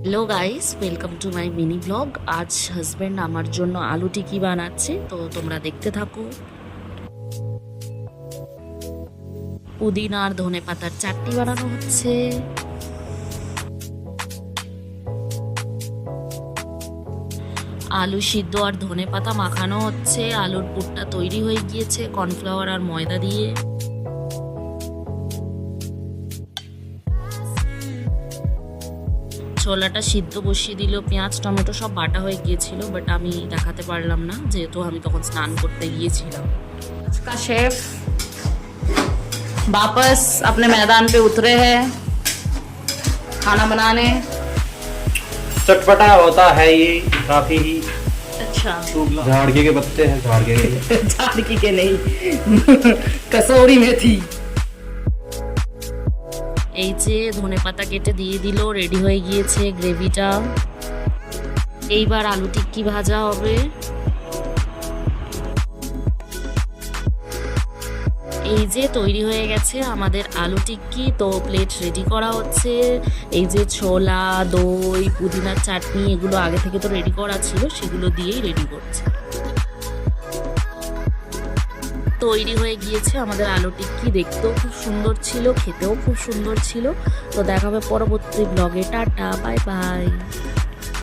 Hello guys, welcome to my mini blog. আজ husband আমার জন্য আলু টিকি বানাচ্ছে, তো তোমরা দেখতে থাকো। পুদিনা আর ধনে পাতার চাটনি বানানো হচ্ছে। আলু সিদ্ধ আর ধনে পাতা মাখানো হচ্ছে। আলুর পুরটা তৈরি হয়ে গিয়েছে কর্নফ্লাওয়ার আর ময়দা দিয়ে। ছোলাটা সিদ্ধ বসিয়ে দিল, পেঁয়াজ টমেটো সব বাটা হয়ে গিয়েছিল, বাট আমি দেখাতে পারলাম না যেহেতু আমি তখন স্নান করতে গিয়েছিলাম। का शेफ वापस अपने मैदान पे उतरे हैं खाना बनाने। चटपटा होता है ये काफी ही। अच्छा झाड़के के पत्ते हैं, झाड़के के। झाड़की के नहीं कसौरी में थी। এই যে ধনে পাতা কেটে দিয়ে দিল, রেডি হয়ে গিয়েছে গ্রেভিটা। এইবার আলু টিক্কি ভাজা হবে। এই যে তৈরি হয়ে গেছে আমাদের আলু টিক্কি, তো প্লেট রেডি করা হচ্ছে। এই যে ছোলা, দই, পুদিনার চাটনি এগুলো আগে থেকে তো রেডি করা ছিল, সেগুলো দিয়েই রেডি করছে। তৈরি হয়ে গিয়েছে আমাদের আলু টিক্কি, দেখতেও খুব সুন্দর ছিল, খেতেও খুব সুন্দর ছিল। তো দেখা হবে পরবর্তী ব্লগে। Tata, bye bye.